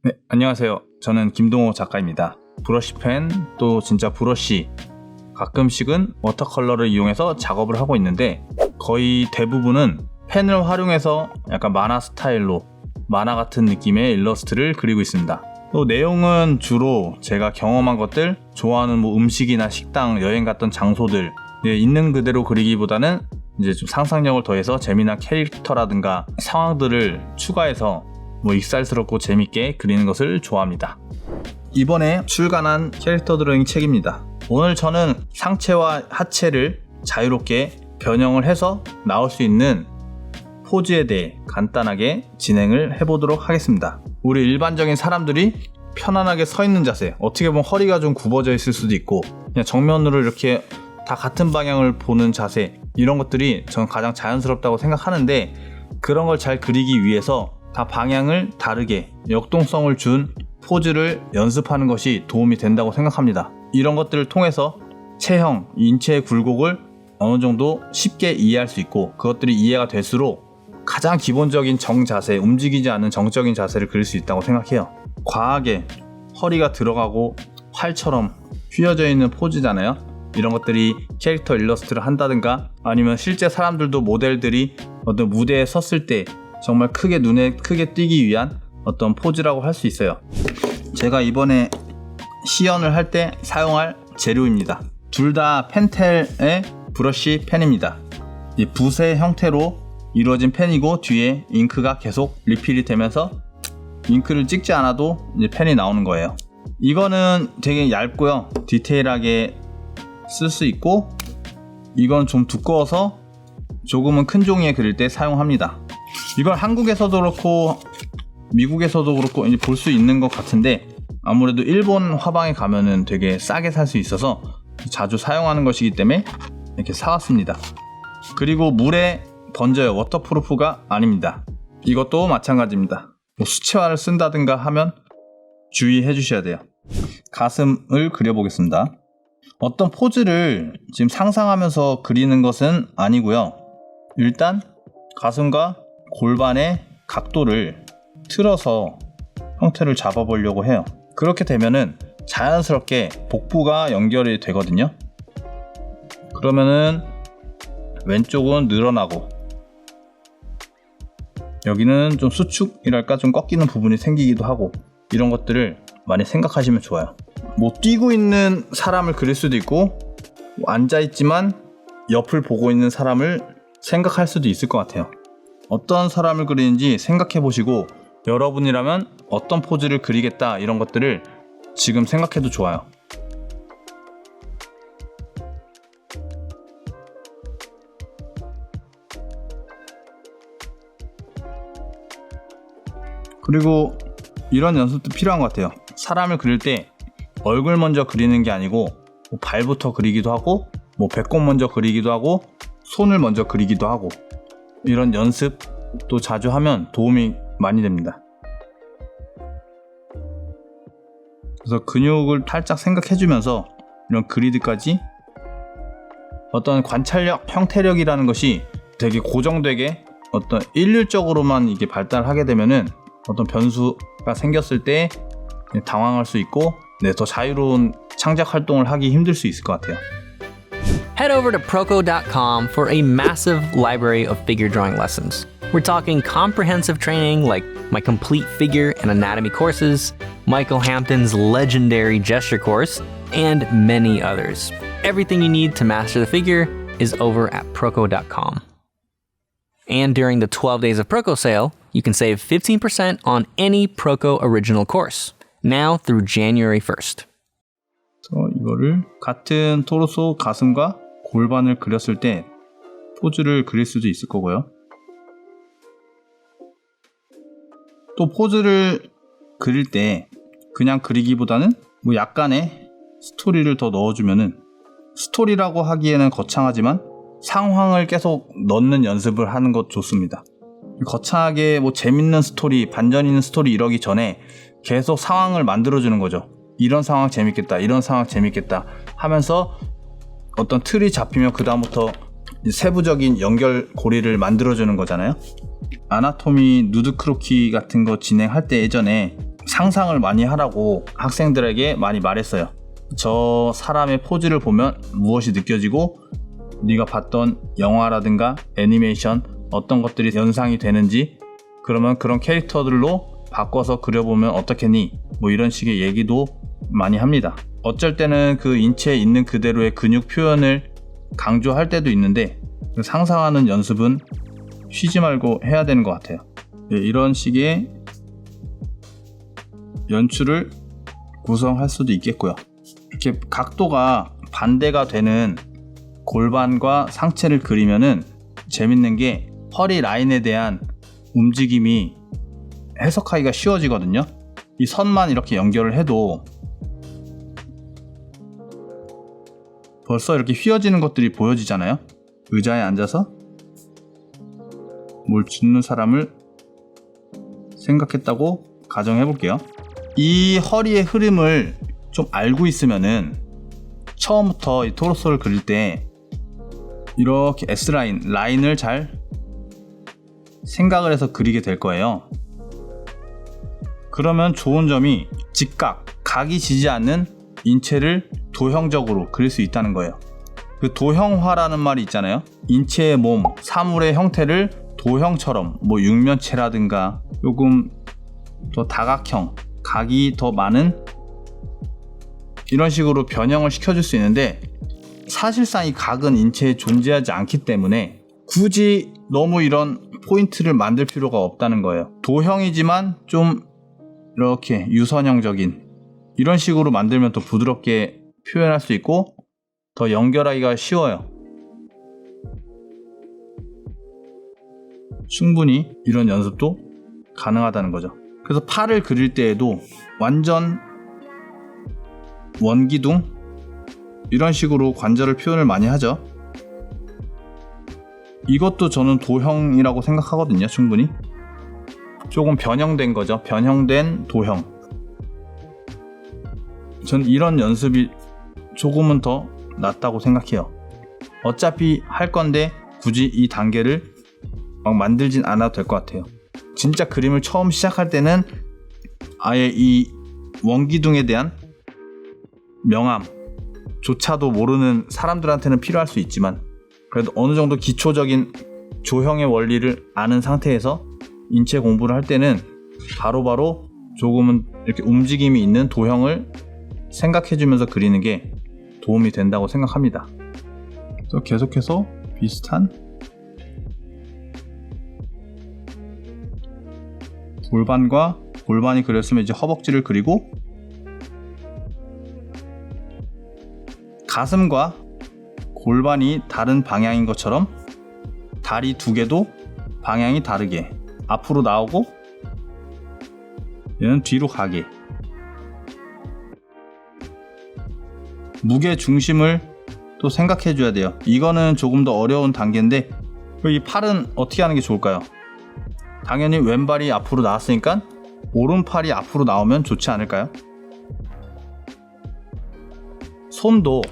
네, 안녕하세요. 저는 김동호 작가입니다. 브러쉬 펜, 또 진짜 브러쉬, 가끔씩은 워터컬러를 이용해서 작업을 하고 있는데 거의 대부분은 펜을 활용해서 약간 만화 스타일로 만화 같은 느낌의 일러스트를 그리고 있습니다. 또 내용은 주로 제가 경험한 것들, 좋아하는 음식이나 식당, 여행 갔던 장소들 있는 그대로 그리기보다는 이제 좀 상상력을 더해서 재미난 캐릭터라든가 상황들을 추가해서 익살스럽고 재밌게 그리는 것을 좋아합니다. 이번에 출간한 캐릭터 드로잉 책입니다. 오늘 저는 상체와 하체를 자유롭게 변형을 해서 나올 수 있는 포즈에 대해 간단하게 진행을 해보도록 하겠습니다. 우리 일반적인 사람들이 편안하게 서 있는 자세, 어떻게 보면 허리가 좀 굽어져 있을 수도 있고 그냥 정면으로 이렇게 다 같은 방향을 보는 자세, 이런 것들이 저는 가장 자연스럽다고 생각하는데 그런 걸 잘 그리기 위해서 다 방향을 다르게 역동성을 준 포즈를 연습하는 것이 도움이 된다고 생각합니다. 이런 것들을 통해서 체형, 인체의 굴곡을 어느 정도 쉽게 이해할 수 있고 그것들이 이해가 될수록 가장 기본적인 정자세, 움직이지 않는 정적인 자세를 그릴 수 있다고 생각해요. 과하게 허리가 들어가고 활처럼 휘어져 있는 포즈잖아요. 이런 것들이 캐릭터 일러스트를 한다든가 아니면 실제 사람들도 모델들이 어떤 무대에 섰을 때 정말 눈에 크게 띄기 위한 어떤 포즈라고 할 수 있어요. 제가 이번에 시연을 할 때 사용할 재료입니다. 둘 다 펜텔의 브러쉬 펜입니다. 이 붓의 형태로 이루어진 펜이고 뒤에 잉크가 계속 리필이 되면서 잉크를 찍지 않아도 이제 펜이 나오는 거예요. 이거는 되게 얇고요. 디테일하게 쓸 수 있고 이건 좀 두꺼워서 조금은 큰 종이에 그릴 때 사용합니다. 이걸 한국에서도 그렇고 미국에서도 그렇고 볼 수 있는 것 같은데 아무래도 일본 화방에 가면은 되게 싸게 살 수 있어서 자주 사용하는 것이기 때문에 이렇게 사왔습니다. 그리고 물에 번져요. 워터프루프가 아닙니다. 이것도 마찬가지입니다. 수채화를 쓴다든가 하면 주의해 주셔야 돼요. 가슴을 그려보겠습니다. 어떤 포즈를 지금 상상하면서 그리는 것은 아니고요. 일단 가슴과 골반의 각도를 틀어서 형태를 잡아보려고 해요. 그렇게 되면은 자연스럽게 복부가 연결이 되거든요. 그러면은 왼쪽은 늘어나고 여기는 좀 수축이랄까 좀 꺾이는 부분이 생기기도 하고 이런 것들을 많이 생각하시면 좋아요. 뛰고 있는 사람을 그릴 수도 있고 앉아있지만 옆을 보고 있는 사람을 생각할 수도 있을 것 같아요. 어떤 사람을 그리는지 생각해 보시고 여러분이라면 어떤 포즈를 그리겠다 이런 것들을 지금 생각해도 좋아요. 그리고 이런 연습도 필요한 것 같아요. 사람을 그릴 때 얼굴 먼저 그리는 게 아니고 발부터 그리기도 하고 배꼽 먼저 그리기도 하고 손을 먼저 그리기도 하고 이런 연습도 자주 하면 도움이 많이 됩니다. 그래서 근육을 살짝 생각해주면서 이런 그리드까지 어떤 관찰력, 형태력이라는 것이 되게 고정되게 어떤 일률적으로만 이게 발달하게 되면은 어떤 변수가 생겼을 때 당황할 수 있고 더 자유로운 창작 활동을 하기 힘들 수 있을 것 같아요. Head over to Proko.com for a massive library of figure drawing lessons. We're talking comprehensive training like my complete figure and anatomy courses, Michael Hampton's legendary gesture course, and many others. Everything you need to master the figure is over at Proko.com. And during the 12 Days of Proko sale, you can save 15% on any Proko original course, now through January 1st. 이거를 같은 토르소 가슴과 골반을 그렸을 때 포즈를 그릴 수도 있을 거고요. 또 포즈를 그릴 때 그냥 그리기보다는 약간의 스토리를 더 넣어주면은 스토리라고 하기에는 거창하지만 상황을 계속 넣는 연습을 하는 것 좋습니다. 거창하게 재밌는 스토리, 반전 있는 스토리 이러기 전에 계속 상황을 만들어주는 거죠. 이런 상황 재밌겠다, 이런 상황 재밌겠다 하면서 어떤 틀이 잡히면 그 다음부터 세부적인 연결고리를 만들어주는 거잖아요. 아나토미 누드 크로키 같은 거 진행할 때 예전에 상상을 많이 하라고 학생들에게 많이 말했어요. 저 사람의 포즈를 보면 무엇이 느껴지고 네가 봤던 영화라든가 애니메이션 어떤 것들이 연상이 되는지, 그러면 그런 캐릭터들로 바꿔서 그려보면 어떻겠니? 뭐 이런 식의 얘기도 많이 합니다. 어쩔 때는 그 인체에 있는 그대로의 근육 표현을 강조할 때도 있는데 상상하는 연습은 쉬지 말고 해야 되는 것 같아요. 이런 식의 연출을 구성할 수도 있겠고요. 이렇게 각도가 반대가 되는 골반과 상체를 그리면은 재밌는 게 허리 라인에 대한 움직임이 해석하기가 쉬워지거든요. 이 선만 이렇게 연결을 해도 벌써 이렇게 휘어지는 것들이 보여지잖아요. 의자에 앉아서 뭘 줍는 사람을 생각했다고 가정해 볼게요. 이 허리의 흐름을 좀 알고 있으면은 처음부터 이 토르소를 그릴 때 이렇게 라인을 잘 생각을 해서 그리게 될 거예요. 그러면 좋은 점이 직각, 각이 지지 않는 인체를 도형적으로 그릴 수 있다는 거예요. 그 도형화라는 말이 있잖아요. 인체의 몸, 사물의 형태를 도형처럼 뭐 육면체라든가 조금 더 다각형, 각이 더 많은 이런 식으로 변형을 시켜줄 수 있는데, 사실상 이 각은 인체에 존재하지 않기 때문에 굳이 너무 이런 포인트를 만들 필요가 없다는 거예요. 도형이지만 좀 이렇게 유선형적인 이런 식으로 만들면 더 부드럽게 표현할 수 있고 더 연결하기가 쉬워요. 충분히 이런 연습도 가능하다는 거죠. 그래서 팔을 그릴 때에도 완전 원기둥 이런 식으로 관절을 표현을 많이 하죠. 이것도 저는 도형이라고 생각하거든요. 충분히 조금 변형된 거죠. 변형된 도형. 전 이런 연습이 조금은 더 낫다고 생각해요. 어차피 할 건데 굳이 이 단계를 막 만들진 않아도 될 것 같아요. 진짜 그림을 처음 시작할 때는 아예 이 원기둥에 대한 명암조차도 모르는 사람들한테는 필요할 수 있지만, 그래도 어느 정도 기초적인 조형의 원리를 아는 상태에서 인체 공부를 할 때는 바로바로 조금은 이렇게 움직임이 있는 도형을 생각해주면서 그리는 게 도움이 된다고 생각합니다. 그래서 계속해서 비슷한 골반과 골반이 그렸으면 이제 허벅지를 그리고, 가슴과 골반이 다른 방향인 것처럼 다리 두 개도 방향이 다르게 앞으로 나오고 얘는 뒤로 가게, 무게 중심을 또 생각해 줘야 돼요. 이거는 조금 더 어려운 단계인데, 이 팔은 어떻게 하는 게 좋을까요? 당연히 왼발이 앞으로 나왔으니까 오른팔이 앞으로 나오면 좋지 않을까요? 손도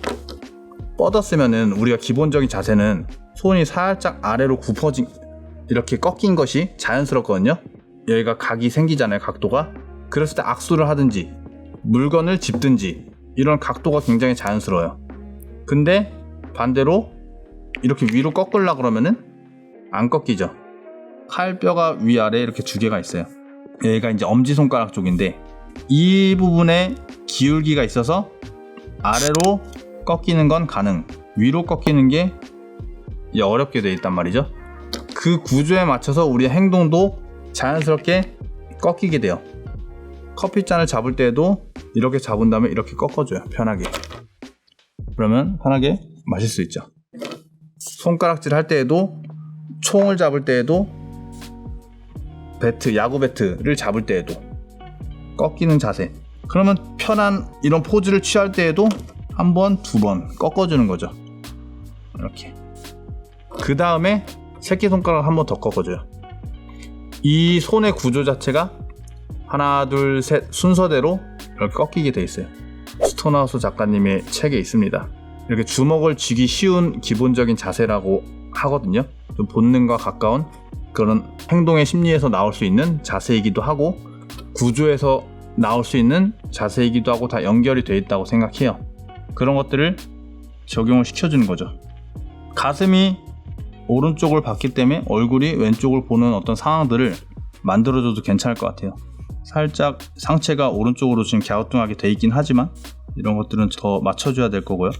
뻗었으면은 우리가 기본적인 자세는 손이 살짝 아래로 굽어진, 이렇게 꺾인 것이 자연스럽거든요. 여기가 각이 생기잖아요. 각도가. 그랬을 때 악수를 하든지 물건을 짚든지 이런 각도가 굉장히 자연스러워요. 근데 반대로 이렇게 위로 꺾으려고 그러면은 안 꺾이죠. 팔뼈가 위아래 이렇게 두 개가 있어요. 여기가 이제 엄지손가락 쪽인데 이 부분에 기울기가 있어서 아래로 꺾이는 건 가능, 위로 꺾이는 게 어렵게 되어 있단 말이죠. 그 구조에 맞춰서 우리의 행동도 자연스럽게 꺾이게 돼요. 커피잔을 잡을 때에도 이렇게 잡은 다음에 이렇게 꺾어줘요. 편하게. 그러면 편하게 마실 수 있죠. 손가락질 할 때에도, 총을 잡을 때에도, 배트, 야구 배트를 잡을 때에도 꺾이는 자세. 그러면 편한 이런 포즈를 취할 때에도 한 번, 두 번 꺾어주는 거죠. 이렇게. 그 다음에 새끼손가락 한 번 더 꺾어줘요. 이 손의 구조 자체가 하나, 둘, 셋 순서대로 이렇게 꺾이게 돼 있어요. 스톤하우스 작가님의 책에 있습니다. 이렇게 주먹을 쥐기 쉬운 기본적인 자세라고 하거든요. 좀 본능과 가까운 그런 행동의 심리에서 나올 수 있는 자세이기도 하고, 구조에서 나올 수 있는 자세이기도 하고 다 연결이 돼 있다고 생각해요. 그런 것들을 적용을 시켜주는 거죠. 가슴이 오른쪽을 봤기 때문에 얼굴이 왼쪽을 보는 어떤 상황들을 만들어줘도 괜찮을 것 같아요. 살짝 상체가 오른쪽으로 지금 갸우뚱하게 돼 있긴 하지만 이런 것들은 더 맞춰줘야 될 거고요.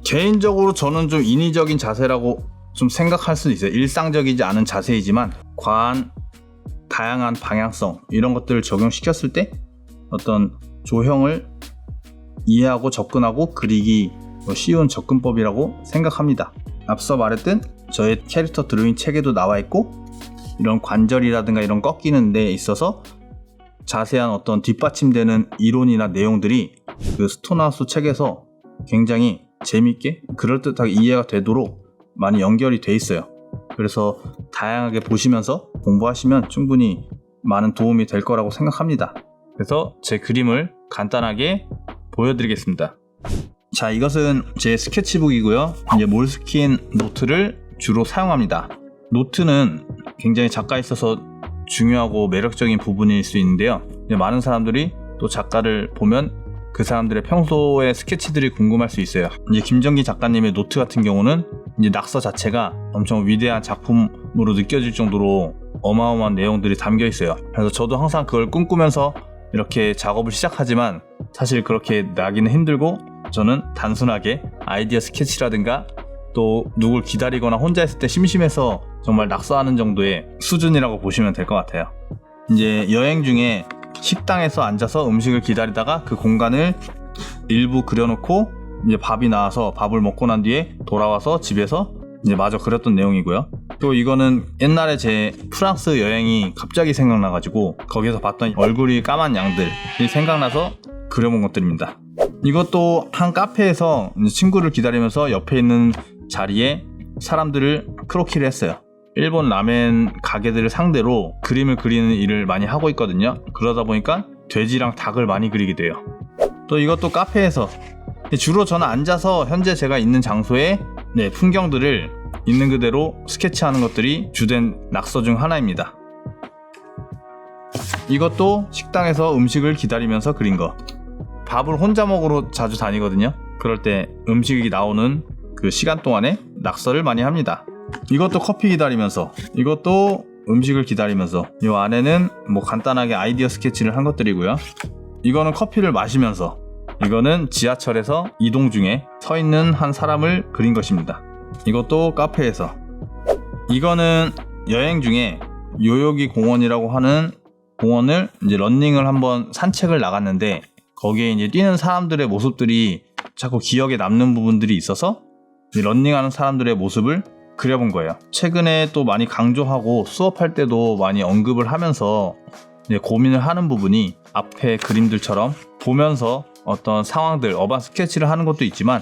개인적으로 저는 좀 인위적인 자세라고 좀 생각할 수도 있어요. 일상적이지 않은 자세이지만 과한 다양한 방향성 이런 것들을 적용시켰을 때 어떤 조형을 이해하고 접근하고 그리기 쉬운 접근법이라고 생각합니다. 앞서 말했듯 저의 캐릭터 드로잉 책에도 나와 있고 이런 관절이라든가 이런 꺾이는 데 있어서 자세한 어떤 뒷받침되는 이론이나 내용들이 그 스톤하우스 책에서 굉장히 재밌게 그럴듯하게 이해가 되도록 많이 연결이 돼 있어요. 그래서 다양하게 보시면서 공부하시면 충분히 많은 도움이 될 거라고 생각합니다. 그래서 제 그림을 간단하게 보여드리겠습니다. 자, 이것은 제 스케치북이고요. 이제 몰스킨 노트를 주로 사용합니다. 노트는 굉장히 작가에 있어서 중요하고 매력적인 부분일 수 있는데요. 많은 사람들이 또 작가를 보면 그 사람들의 평소의 스케치들이 궁금할 수 있어요. 이제 김정기 작가님의 노트 같은 경우는 이제 낙서 자체가 엄청 위대한 작품으로 느껴질 정도로 어마어마한 내용들이 담겨 있어요. 그래서 저도 항상 그걸 꿈꾸면서 이렇게 작업을 시작하지만 사실 그렇게 나기는 힘들고 저는 단순하게 아이디어 스케치라든가 또 누굴 기다리거나 혼자 있을 때 심심해서 정말 낙서하는 정도의 수준이라고 보시면 될 것 같아요. 이제 여행 중에 식당에서 앉아서 음식을 기다리다가 그 공간을 일부 그려놓고 이제 밥이 나와서 밥을 먹고 난 뒤에 돌아와서 집에서 이제 마저 그렸던 내용이고요. 또 이거는 옛날에 제 프랑스 여행이 갑자기 생각나가지고 거기서 봤던 얼굴이 까만 양들이 생각나서 그려본 것들입니다. 이것도 한 카페에서 친구를 기다리면서 옆에 있는 자리에 사람들을 크로키를 했어요. 일본 라멘 가게들을 상대로 그림을 그리는 일을 많이 하고 있거든요. 그러다 보니까 돼지랑 닭을 많이 그리게 돼요. 또 이것도 카페에서 주로 저는 앉아서 현재 제가 있는 장소의 풍경들을 있는 그대로 스케치하는 것들이 주된 낙서 중 하나입니다. 이것도 식당에서 음식을 기다리면서 그린 거. 밥을 혼자 먹으러 자주 다니거든요. 그럴 때 음식이 나오는 그 시간 동안에 낙서를 많이 합니다. 이것도 커피 기다리면서, 이것도 음식을 기다리면서, 이 안에는 뭐 간단하게 아이디어 스케치를 한 것들이고요. 이거는 커피를 마시면서, 이거는 지하철에서 이동 중에 서 있는 한 사람을 그린 것입니다. 이것도 카페에서. 이거는 여행 중에 요요기 공원이라고 하는 공원을 이제 러닝을 한번 산책을 나갔는데 거기에 이제 뛰는 사람들의 모습들이 자꾸 기억에 남는 부분들이 있어서 러닝하는 사람들의 모습을 그려본 거예요. 최근에 또 많이 강조하고 수업할 때도 많이 언급을 하면서 고민을 하는 부분이 앞에 그림들처럼 보면서 어떤 상황들, 어반 스케치를 하는 것도 있지만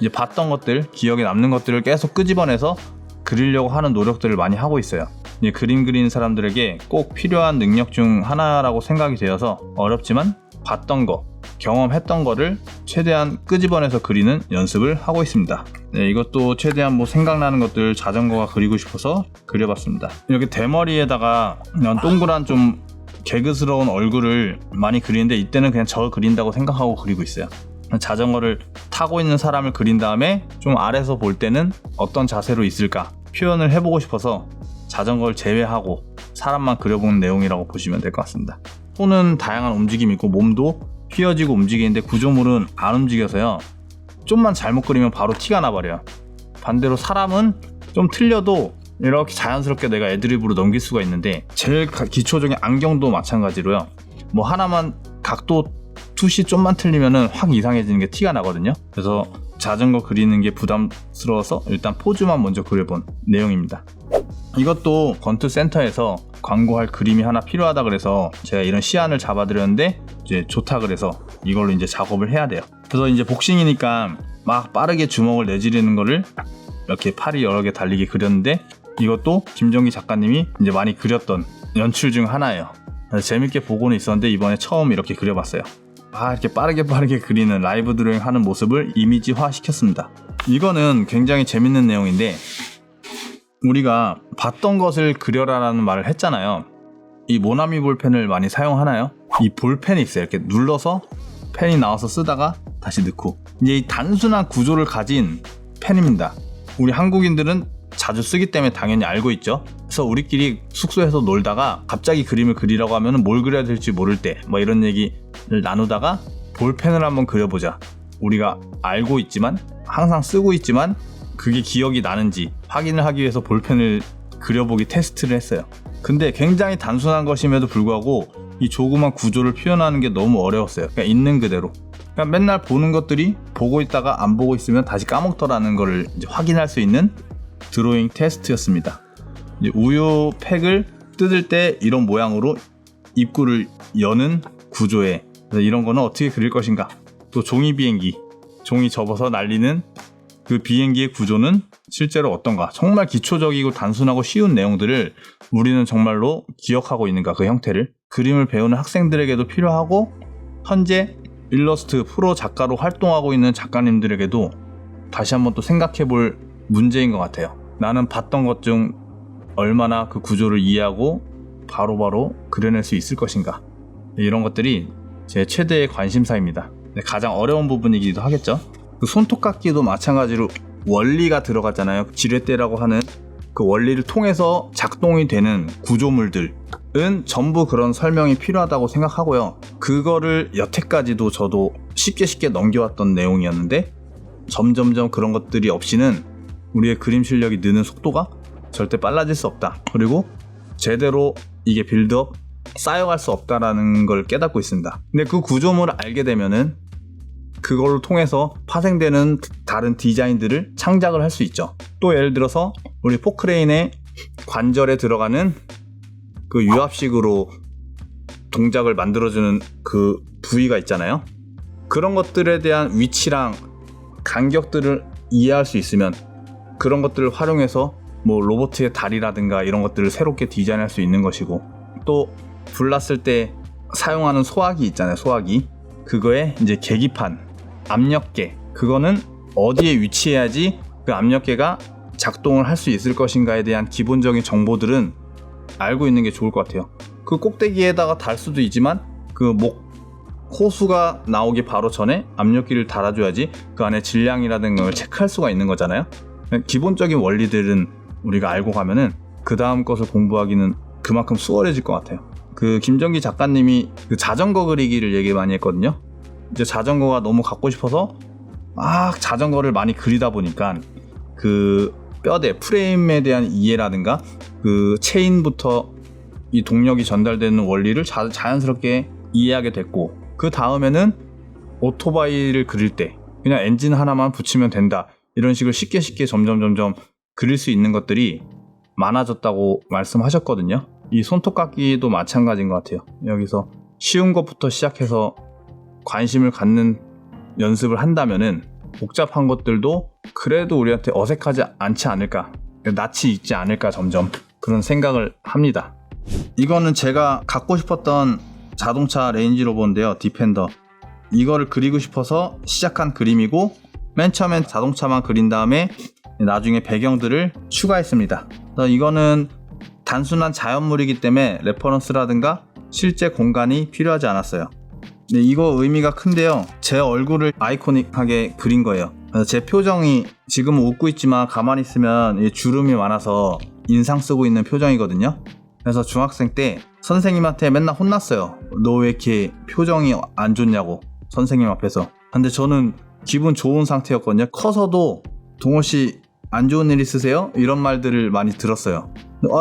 이제 봤던 것들, 기억에 남는 것들을 계속 끄집어내서 그리려고 하는 노력들을 많이 하고 있어요. 이제 그림 그리는 사람들에게 꼭 필요한 능력 중 하나라고 생각이 되어서 어렵지만 봤던 거, 경험했던 거를 최대한 끄집어내서 그리는 연습을 하고 있습니다. 이것도 최대한 뭐 생각나는 것들 자전거가 그리고 싶어서 그려봤습니다. 이렇게 대머리에다가 그냥 동그란 좀 개그스러운 얼굴을 많이 그리는데 이때는 그냥 저 그린다고 생각하고 그리고 있어요. 자전거를 타고 있는 사람을 그린 다음에 좀 아래서 볼 때는 어떤 자세로 있을까 표현을 해보고 싶어서 자전거를 제외하고 사람만 그려본 내용이라고 보시면 될 것 같습니다. 손은 다양한 움직임이 있고 몸도 휘어지고 움직이는데 구조물은 안 움직여서요. 좀만 잘못 그리면 바로 티가 나버려요. 반대로 사람은 좀 틀려도 이렇게 자연스럽게 내가 애드리브로 넘길 수가 있는데 제일 기초적인 안경도 마찬가지로요. 뭐 하나만 각도 숱이 좀만 틀리면은 확 이상해지는 게 티가 나거든요. 그래서 자전거 그리는 게 부담스러워서 일단 포즈만 먼저 그려본 내용입니다. 이것도 건투 센터에서 광고할 그림이 하나 필요하다 그래서 제가 이런 시안을 잡아드렸는데 이제 좋다 그래서 이걸로 이제 작업을 해야 돼요. 그래서 이제 복싱이니까 막 빠르게 주먹을 내지르는 거를 이렇게 팔이 여러 개 달리게 그렸는데 이것도 김정기 작가님이 이제 많이 그렸던 연출 중 하나예요. 그래서 재밌게 보고는 있었는데 이번에 처음 이렇게 그려봤어요. 이렇게 빠르게 그리는 라이브 드로잉 하는 모습을 이미지화 시켰습니다. 이거는 굉장히 재밌는 내용인데 우리가 봤던 것을 그려라라는 말을 했잖아요. 이 모나미 볼펜을 많이 사용하나요? 이 볼펜이 있어요. 이렇게 눌러서 펜이 나와서 쓰다가 다시 넣고, 이제 이 단순한 구조를 가진 펜입니다. 우리 한국인들은 자주 쓰기 때문에 당연히 알고 있죠. 그래서 우리끼리 숙소에서 놀다가 갑자기 그림을 그리라고 하면 뭘 그려야 될지 모를 때 뭐 이런 얘기를 나누다가 볼펜을 한번 그려보자. 우리가 알고 있지만 항상 쓰고 있지만 그게 기억이 나는지 확인을 하기 위해서 볼펜을 그려보기 테스트를 했어요. 근데 굉장히 단순한 것임에도 불구하고 이 조그만 구조를 표현하는 게 너무 어려웠어요. 그냥 있는 그대로. 그냥 맨날 보는 것들이 보고 있다가 안 보고 있으면 다시 까먹더라는 거를 이제 확인할 수 있는 드로잉 테스트였습니다. 이제 우유 팩을 뜯을 때 이런 모양으로 입구를 여는 구조에 이런 거는 어떻게 그릴 것인가. 또 종이 비행기, 종이 접어서 날리는 그 비행기의 구조는 실제로 어떤가. 정말 기초적이고 단순하고 쉬운 내용들을 우리는 정말로 기억하고 있는가, 그 형태를. 그림을 배우는 학생들에게도 필요하고 현재 일러스트 프로 작가로 활동하고 있는 작가님들에게도 다시 한번 또 생각해 볼 문제인 것 같아요. 나는 봤던 것 중 얼마나 그 구조를 이해하고 바로바로 그려낼 수 있을 것인가. 이런 것들이 제 최대의 관심사입니다. 가장 어려운 부분이기도 하겠죠. 그 손톱깎이도 마찬가지로 원리가 들어갔잖아요. 지렛대라고 하는 그 원리를 통해서 작동이 되는 구조물들은 전부 그런 설명이 필요하다고 생각하고요. 그거를 여태까지도 저도 쉽게 넘겨왔던 내용이었는데 점점점 그런 것들이 없이는 우리의 그림 실력이 느는 속도가 절대 빨라질 수 없다. 그리고 제대로 이게 빌드업 쌓여갈 수 없다라는 걸 깨닫고 있습니다. 근데 그 구조물을 알게 되면은 그걸로 통해서 파생되는 다른 디자인들을 창작을 할 수 있죠. 또 예를 들어서 우리 포크레인의 관절에 들어가는 그 유압식으로 동작을 만들어주는 그 부위가 있잖아요. 그런 것들에 대한 위치랑 간격들을 이해할 수 있으면 그런 것들을 활용해서 뭐 로봇의 다리라든가 이런 것들을 새롭게 디자인할 수 있는 것이고, 또 불났을 때 사용하는 소화기 있잖아요. 소화기. 그거에 이제 계기판, 압력계, 그거는 어디에 위치해야지 그 압력계가 작동을 할 수 있을 것인가에 대한 기본적인 정보들은 알고 있는 게 좋을 것 같아요. 그 꼭대기에다가 달 수도 있지만 그 목 호수가 나오기 바로 전에 압력기를 달아줘야지 그 안에 질량이라든가 걸 체크할 수가 있는 거잖아요. 기본적인 원리들은 우리가 알고 가면은 그 다음 것을 공부하기는 그만큼 수월해질 것 같아요. 그 김정기 작가님이 그 자전거 그리기를 얘기 많이 했거든요. 이제 자전거가 너무 갖고 싶어서 막 자전거를 많이 그리다 보니까 그 뼈대, 프레임에 대한 이해라든가 그 체인부터 이 동력이 전달되는 원리를 자연스럽게 이해하게 됐고, 그 다음에는 오토바이를 그릴 때 그냥 엔진 하나만 붙이면 된다, 이런 식으로 쉽게 점점 그릴 수 있는 것들이 많아졌다고 말씀하셨거든요. 이 손톱깎이도 마찬가지인 것 같아요. 여기서 쉬운 것부터 시작해서 관심을 갖는 연습을 한다면은 복잡한 것들도 그래도 우리한테 어색하지 않지 않을까, 낯이 익지 않을까, 점점 그런 생각을 합니다. 이거는 제가 갖고 싶었던 자동차 레인지로버인데요. 디펜더. 이거를 그리고 싶어서 시작한 그림이고, 맨 처음엔 자동차만 그린 다음에 나중에 배경들을 추가했습니다. 이거는 단순한 자연물이기 때문에 레퍼런스라든가 실제 공간이 필요하지 않았어요. 근데 이거 의미가 큰데요. 제 얼굴을 아이코닉하게 그린 거예요. 제 표정이 지금은 웃고 있지만 가만히 있으면 주름이 많아서 인상 쓰고 있는 표정이거든요. 그래서 중학생 때 선생님한테 맨날 혼났어요. 너 왜 이렇게 표정이 안 좋냐고, 선생님 앞에서. 근데 저는 기분 좋은 상태였거든요. 커서도 동호씨 안 좋은 일 있으세요? 이런 말들을 많이 들었어요.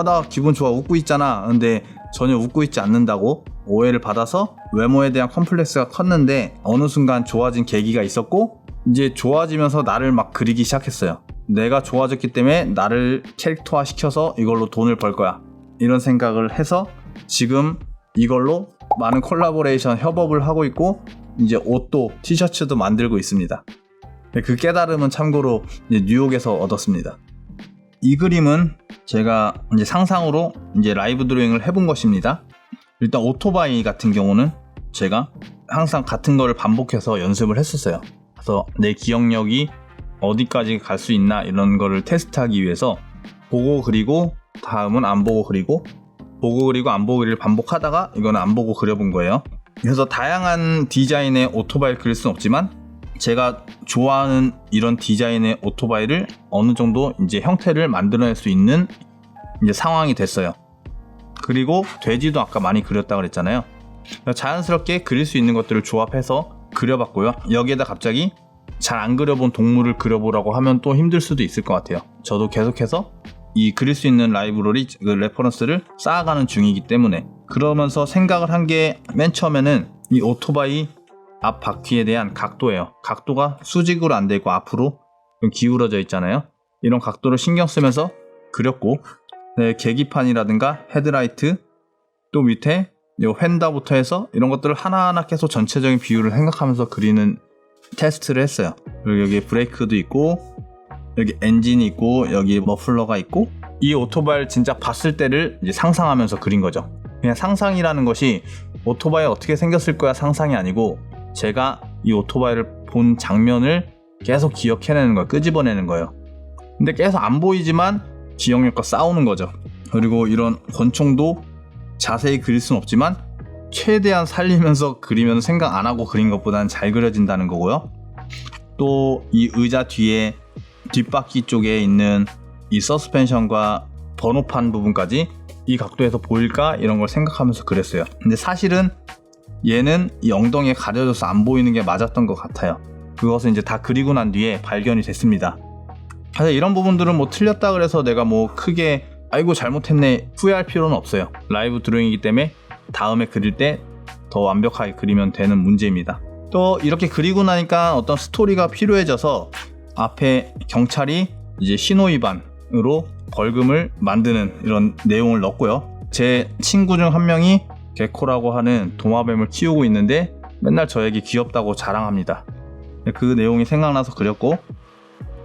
나 기분 좋아, 웃고 있잖아. 근데 전혀 웃고 있지 않는다고 오해를 받아서 외모에 대한 컴플렉스가 컸는데, 어느 순간 좋아진 계기가 있었고, 이제 좋아지면서 나를 막 그리기 시작했어요. 내가 좋아졌기 때문에 나를 캐릭터화 시켜서 이걸로 돈을 벌 거야, 이런 생각을 해서 지금 이걸로 많은 콜라보레이션 협업을 하고 있고, 이제 옷도 티셔츠도 만들고 있습니다. 그 깨달음은 참고로 이제 뉴욕에서 얻었습니다. 이 그림은 제가 이제 상상으로 이제 라이브 드로잉을 해본 것입니다. 일단 오토바이 같은 경우는 제가 항상 같은 거를 반복해서 연습을 했었어요. 그래서 내 기억력이 어디까지 갈 수 있나 이런 거를 테스트하기 위해서 보고 그리고 다음은 안 보고 그리고, 보고 그리고 안 보고 그리를 반복하다가 이거는 안 보고 그려본 거예요. 그래서 다양한 디자인의 오토바이를 그릴 수는 없지만 제가 좋아하는 이런 디자인의 오토바이를 어느 정도 이제 형태를 만들어낼 수 있는 이제 상황이 됐어요. 그리고 돼지도 아까 많이 그렸다고 그랬잖아요. 자연스럽게 그릴 수 있는 것들을 조합해서 그려봤고요. 여기에다 갑자기 잘 안 그려본 동물을 그려보라고 하면 또 힘들 수도 있을 것 같아요. 저도 계속해서 이 그릴 수 있는 라이브러리, 그 레퍼런스를 쌓아가는 중이기 때문에. 그러면서 생각을 한 게 맨 처음에는 이 오토바이 앞 바퀴에 대한 각도예요. 각도가 수직으로 안 되고 앞으로 기울어져 있잖아요. 이런 각도를 신경 쓰면서 그렸고, 네, 계기판이라든가 헤드라이트, 또 밑에 이 휀다부터 해서 이런 것들을 하나하나 계속 전체적인 비율을 생각하면서 그리는 테스트를 했어요. 그리고 여기에 브레이크도 있고 여기 엔진이 있고 여기 머플러가 있고, 이 오토바이를 진짜 봤을 때를 이제 상상하면서 그린 거죠. 그냥 상상이라는 것이 오토바이 어떻게 생겼을 거야 상상이 아니고, 제가 이 오토바이를 본 장면을 계속 기억해내는 거예요. 끄집어내는 거예요. 근데 계속 안 보이지만 기억력과 싸우는 거죠. 그리고 이런 권총도 자세히 그릴 순 없지만 최대한 살리면서 그리면 생각 안 하고 그린 것보다는 잘 그려진다는 거고요. 또 이 의자 뒤에 뒷바퀴 쪽에 있는 이 서스펜션과 번호판 부분까지 이 각도에서 보일까 이런 걸 생각하면서 그렸어요. 근데 사실은 얘는 이 엉덩이에 가려져서 안 보이는 게 맞았던 것 같아요. 그것은 이제 다 그리고 난 뒤에 발견이 됐습니다. 그래서 이런 부분들은 뭐 틀렸다 그래서 내가 뭐 크게 아이고 잘못했네 후회할 필요는 없어요. 라이브 드로잉이기 때문에 다음에 그릴 때 더 완벽하게 그리면 되는 문제입니다. 또 이렇게 그리고 나니까 어떤 스토리가 필요해져서 앞에 경찰이 이제 신호 위반으로 벌금을 만드는 이런 내용을 넣었고요. 제 친구 중 한 명이 개코라고 하는 도마뱀을 키우고 있는데 맨날 저에게 귀엽다고 자랑합니다. 그 내용이 생각나서 그렸고,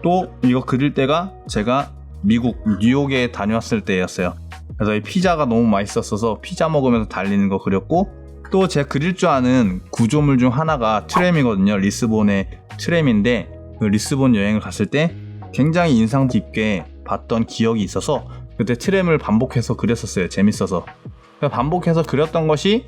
또 이거 그릴 때가 제가 미국 뉴욕에 다녀왔을 때였어요. 그래서 이 피자가 너무 맛있었어서 피자 먹으면서 달리는 거 그렸고, 또 제가 그릴 줄 아는 구조물 중 하나가 트램이거든요. 리스본의 트램인데 그 리스본 여행을 갔을 때 굉장히 인상 깊게 봤던 기억이 있어서 그때 트램을 반복해서 그렸었어요. 재밌어서. 반복해서 그렸던 것이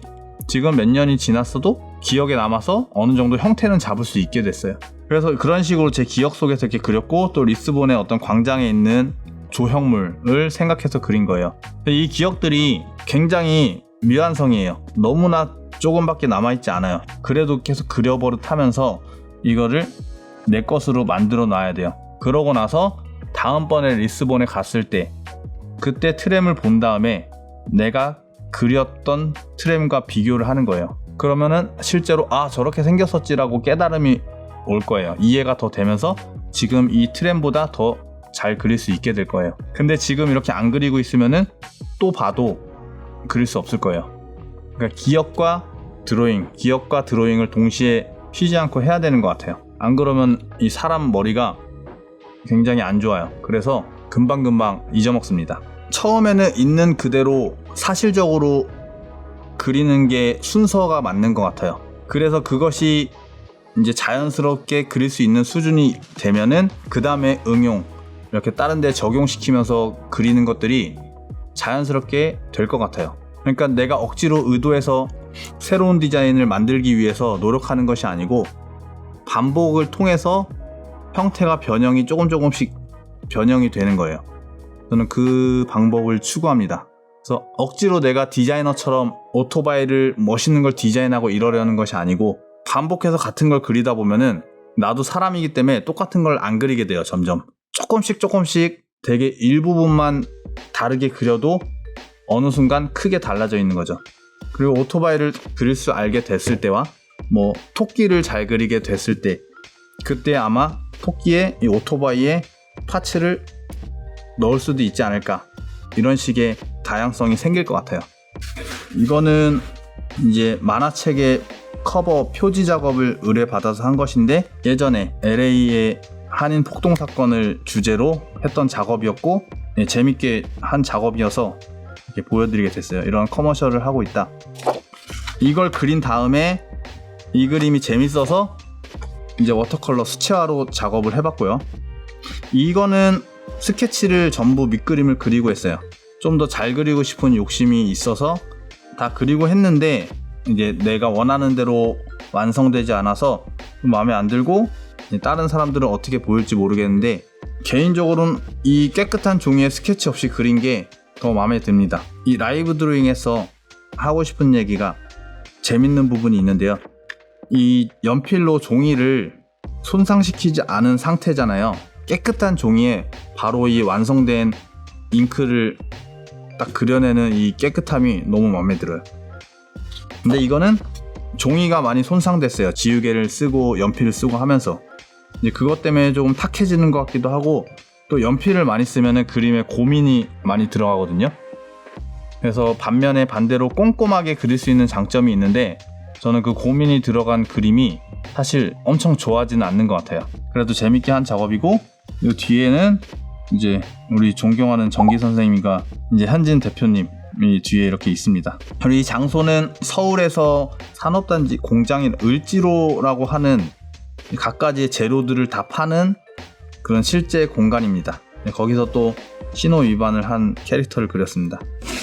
지금 몇 년이 지났어도 기억에 남아서 어느 정도 형태는 잡을 수 있게 됐어요. 그래서 그런 식으로 제 기억 속에서 이렇게 그렸고, 또 리스본의 어떤 광장에 있는 조형물을 생각해서 그린 거예요. 이 기억들이 굉장히 미완성이에요. 너무나 조금밖에 남아있지 않아요. 그래도 계속 그려버릇하면서 이거를 내 것으로 만들어 놔야 돼요. 그러고 나서 다음번에 리스본에 갔을 때 그때 트램을 본 다음에 내가 그렸던 트램과 비교를 하는 거예요. 그러면은 실제로 저렇게 생겼었지라고 깨달음이 올 거예요. 이해가 더 되면서 지금 이 트램보다 더 잘 그릴 수 있게 될 거예요. 근데 지금 이렇게 안 그리고 있으면은 또 봐도 그릴 수 없을 거예요. 그러니까 기억과 드로잉을 동시에 쉬지 않고 해야 되는 것 같아요. 안 그러면 이 사람 머리가 굉장히 안 좋아요. 그래서 금방금방 잊어먹습니다. 처음에는 있는 그대로 사실적으로 그리는 게 순서가 맞는 것 같아요. 그래서 그것이 이제 자연스럽게 그릴 수 있는 수준이 되면은 그 다음에 응용, 이렇게 다른 데 적용시키면서 그리는 것들이 자연스럽게 될 것 같아요. 그러니까 내가 억지로 의도해서 새로운 디자인을 만들기 위해서 노력하는 것이 아니고 반복을 통해서 형태가 변형이 조금씩 변형이 되는 거예요. 저는 그 방법을 추구합니다. 그래서 억지로 내가 디자이너처럼 오토바이를 멋있는 걸 디자인하고 이러려는 것이 아니고, 반복해서 같은 걸 그리다 보면은 나도 사람이기 때문에 똑같은 걸 안 그리게 돼요. 점점 조금씩 되게 일부분만 다르게 그려도 어느 순간 크게 달라져 있는 거죠. 그리고 오토바이를 그릴 줄 알게 됐을 때와 뭐 토끼를 잘 그리게 됐을 때, 그때 아마 토끼에 이 오토바이에 파츠를 넣을 수도 있지 않을까, 이런 식의 다양성이 생길 것 같아요. 이거는 이제 만화책의 커버 표지 작업을 의뢰받아서 한 것인데, 예전에 LA의 한인 폭동 사건을 주제로 했던 작업이었고, 재밌게 한 작업이어서 이렇게 보여드리게 됐어요. 이런 커머셜을 하고 있다. 이걸 그린 다음에 이 그림이 재밌어서 이제 워터컬러 수채화로 작업을 해봤고요. 이거는 스케치를 전부 밑그림을 그리고 했어요. 좀 더 잘 그리고 싶은 욕심이 있어서 다 그리고 했는데 이게 내가 원하는 대로 완성되지 않아서 마음에 안 들고 다른 사람들은 어떻게 보일지 모르겠는데 개인적으로는 이 깨끗한 종이에 스케치 없이 그린 게 더 마음에 듭니다. 이 라이브 드로잉에서 하고 싶은 얘기가 재밌는 부분이 있는데요. 이 연필로 종이를 손상시키지 않은 상태잖아요. 깨끗한 종이에 바로 이 완성된 잉크를 딱 그려내는 이 깨끗함이 너무 마음에 들어요. 근데 이거는 종이가 많이 손상됐어요. 지우개를 쓰고 연필을 쓰고 하면서 이제 그것 때문에 조금 탁해지는 것 같기도 하고, 또 연필을 많이 쓰면 그림에 고민이 많이 들어가거든요. 그래서 반대로 꼼꼼하게 그릴 수 있는 장점이 있는데 저는 그 고민이 들어간 그림이 사실 엄청 좋아하지는 않는 것 같아요. 그래도 재밌게 한 작업이고, 이 뒤에는 이제 우리 존경하는 정기 선생님과 이제 현진 대표님이 뒤에 이렇게 있습니다. 그리고 이 장소는 서울에서 산업단지 공장인 을지로라고 하는 갖가지의 재료들을 다 파는 그런 실제 공간입니다. 거기서 또 신호 위반을 한 캐릭터를 그렸습니다.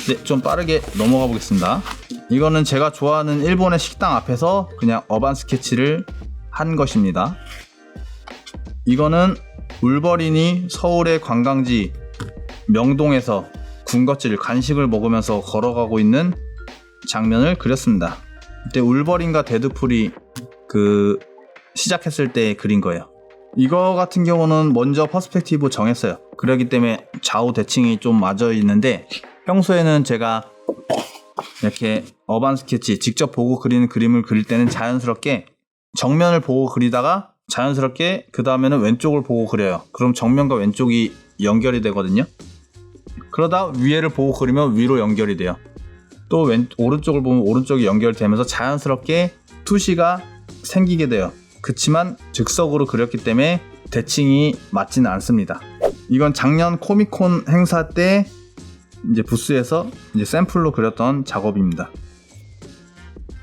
네, 좀 빠르게 넘어가 보겠습니다. 이거는 제가 좋아하는 일본의 식당 앞에서 그냥 어반 스케치를 한 것입니다. 이거는 울버린이 서울의 관광지 명동에서 군것질 간식을 먹으면서 걸어가고 있는 장면을 그렸습니다. 이때 울버린과 데드풀이 시작했을 때 그린 거예요. 이거 같은 경우는 먼저 퍼스펙티브 정했어요. 그렇기 때문에 좌우 대칭이 좀 맞아 있는데, 평소에는 제가 이렇게 어반 스케치 직접 보고 그리는 그림을 그릴 때는 자연스럽게 정면을 보고 그리다가 자연스럽게 그 다음에는 왼쪽을 보고 그려요. 그럼 정면과 왼쪽이 연결이 되거든요. 그러다 위에를 보고 그리면 위로 연결이 돼요. 또 오른쪽을 보면 오른쪽이 연결되면서 자연스럽게 투시가 생기게 돼요. 그치만 즉석으로 그렸기 때문에 대칭이 맞지는 않습니다. 이건 작년 코미콘 행사 때 이제 부스에서 이제 샘플로 그렸던 작업입니다.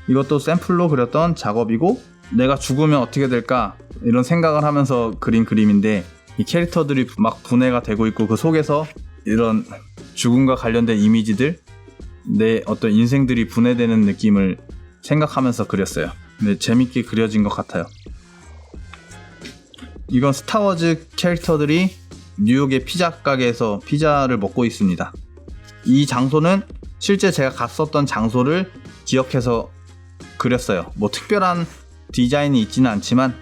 이것도 샘플로 그렸던 작업이고, 내가 죽으면 어떻게 될까 이런 생각을 하면서 그린 그림인데, 이 캐릭터들이 막 분해가 되고 있고 그 속에서 이런 죽음과 관련된 이미지들, 내 어떤 인생들이 분해되는 느낌을 생각하면서 그렸어요. 근데 재밌게 그려진 것 같아요. 이건 스타워즈 캐릭터들이 뉴욕의 피자 가게에서 피자를 먹고 있습니다. 이 장소는 실제 제가 갔었던 장소를 기억해서 그렸어요. 뭐 특별한 디자인이 있지는 않지만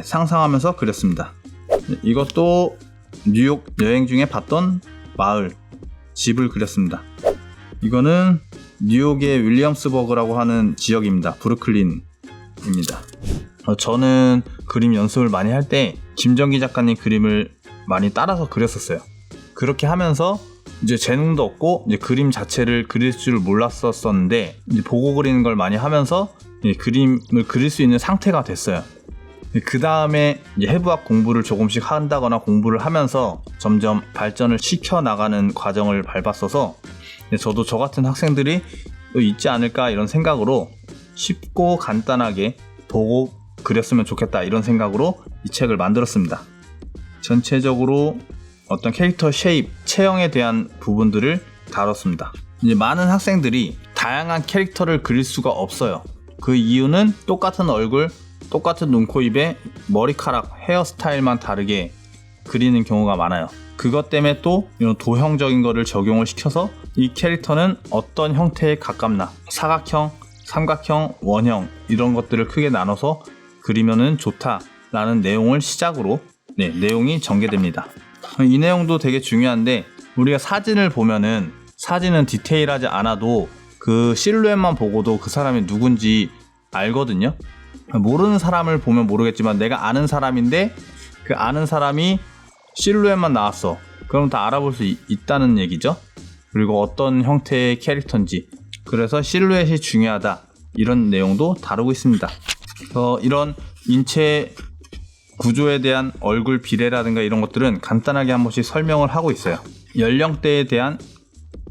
상상하면서 그렸습니다. 이것도 뉴욕 여행 중에 봤던 마을, 집을 그렸습니다. 이거는 뉴욕의 윌리엄스버그라고 하는 지역입니다. 브루클린입니다. 저는 그림 연습을 많이 할 때 김정기 작가님 그림을 많이 따라서 그렸었어요. 그렇게 하면서 이제 재능도 없고 이제 그림 자체를 그릴 줄 몰랐었는데, 이제 보고 그리는 걸 많이 하면서 그림을 그릴 수 있는 상태가 됐어요. 그 다음에 해부학 공부를 조금씩 한다거나 공부를 하면서 점점 발전을 시켜 나가는 과정을 밟았어서, 저도 저 같은 학생들이 또 있지 않을까 이런 생각으로 쉽고 간단하게 보고 그렸으면 좋겠다 이런 생각으로 이 책을 만들었습니다. 전체적으로 어떤 캐릭터 쉐입, 체형에 대한 부분들을 다뤘습니다. 이제 많은 학생들이 다양한 캐릭터를 그릴 수가 없어요. 그 이유는 똑같은 얼굴, 똑같은 눈, 코, 입에 머리카락, 헤어스타일만 다르게 그리는 경우가 많아요. 그것 때문에 또 이런 도형적인 거를 적용을 시켜서 이 캐릭터는 어떤 형태에 가깝나, 사각형, 삼각형, 원형 이런 것들을 크게 나눠서 그리면은 좋다라는 내용을 시작으로 내용이 전개됩니다. 이 내용도 되게 중요한데, 우리가 사진을 보면은 사진은 디테일하지 않아도 그 실루엣만 보고도 그 사람이 누군지 알거든요. 모르는 사람을 보면 모르겠지만 내가 아는 사람인데 그 아는 사람이 실루엣만 나왔어. 그럼 다 알아볼 수 있다는 얘기죠. 그리고 어떤 형태의 캐릭터인지, 그래서 실루엣이 중요하다 이런 내용도 다루고 있습니다. 이런 인체 구조에 대한 얼굴 비례라든가 이런 것들은 간단하게 한 번씩 설명을 하고 있어요. 연령대에 대한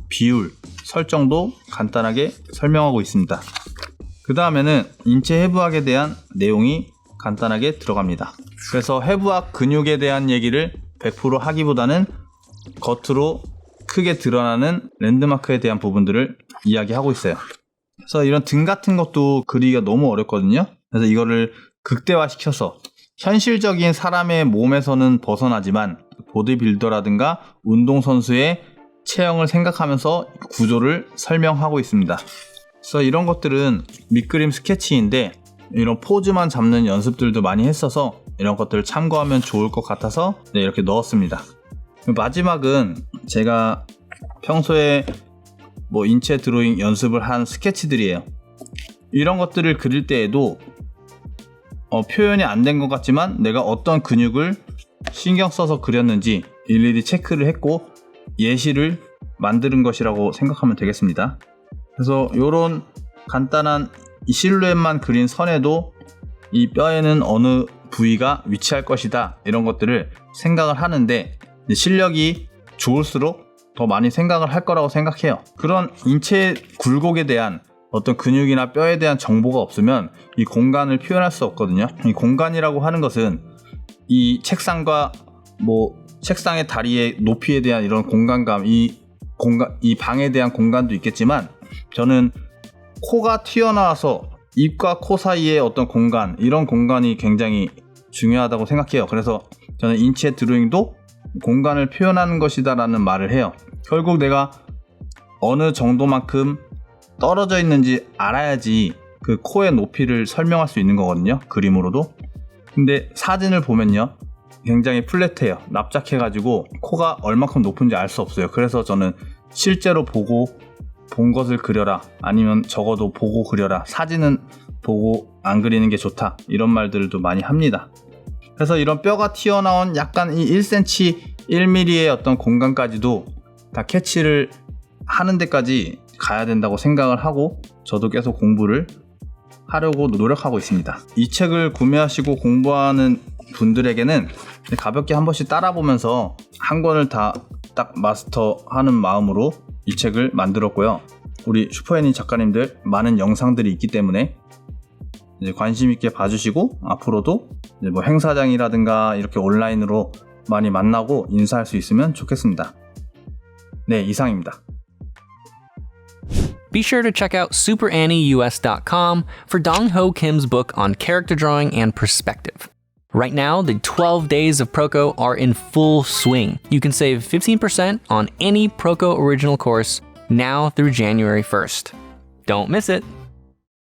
비율 설정도 간단하게 설명하고 있습니다. 그 다음에는 인체 해부학에 대한 내용이 간단하게 들어갑니다. 그래서 해부학 근육에 대한 얘기를 100% 하기보다는 겉으로 크게 드러나는 랜드마크에 대한 부분들을 이야기하고 있어요. 그래서 이런 등 같은 것도 그리기가 너무 어렵거든요. 그래서 이거를 극대화시켜서 현실적인 사람의 몸에서는 벗어나지만 보디빌더라든가 운동선수의 체형을 생각하면서 구조를 설명하고 있습니다. 그래서 이런 것들은 밑그림 스케치인데 이런 포즈만 잡는 연습들도 많이 했어서 이런 것들을 참고하면 좋을 것 같아서 이렇게 넣었습니다. 마지막은 제가 평소에 인체 드로잉 연습을 한 스케치들이에요. 이런 것들을 그릴 때에도 표현이 안 된 것 같지만 내가 어떤 근육을 신경 써서 그렸는지 일일이 체크를 했고 예시를 만드는 것이라고 생각하면 되겠습니다. 그래서 이런 간단한 이 실루엣만 그린 선에도 이 뼈에는 어느 부위가 위치할 것이다 이런 것들을 생각을 하는데 실력이 좋을수록 더 많이 생각을 할 거라고 생각해요. 그런 인체 굴곡에 대한 어떤 근육이나 뼈에 대한 정보가 없으면 이 공간을 표현할 수 없거든요. 이 공간이라고 하는 것은 이 책상과 책상의 다리의 높이에 대한 이런 공간감, 이 방에 대한 공간도 있겠지만 저는 코가 튀어나와서 입과 코 사이의 어떤 공간, 이런 공간이 굉장히 중요하다고 생각해요. 그래서 저는 인체 드로잉도 공간을 표현하는 것이다 라는 말을 해요. 결국 내가 어느 정도만큼 떨어져 있는지 알아야지 그 코의 높이를 설명할 수 있는 거거든요. 그림으로도. 근데 사진을 보면요, 굉장히 플랫해요. 납작해가지고 코가 얼마큼 높은지 알 수 없어요. 그래서 저는 실제로 보고 본 것을 그려라, 아니면 적어도 보고 그려라, 사진은 보고 안 그리는 게 좋다, 이런 말들도 많이 합니다. 그래서 이런 뼈가 튀어나온 약간 이 1cm, 1mm의 어떤 공간까지도 다 캐치를 하는 데까지 가야 된다고 생각을 하고 저도 계속 공부를 하려고 노력하고 있습니다. 이 책을 구매하시고 공부하는 분들에게는 가볍게 한 번씩 따라보면서 한 권을 다 딱 마스터하는 마음으로 이 책을 만들었고요. 우리 슈퍼애니 작가님들 많은 영상들이 있기 때문에 이제 관심 있게 봐주시고 앞으로도 이제 행사장이라든가 이렇게 온라인으로 많이 만나고 인사할 수 있으면 좋겠습니다. 네, 이상입니다. Be sure to check out superannieus.com for Dong-Ho Kim's book on character drawing and perspective. Right now, the 12 days of Proko are in full swing. You can save 15% on any Proko original course now through January 1st. Don't miss it!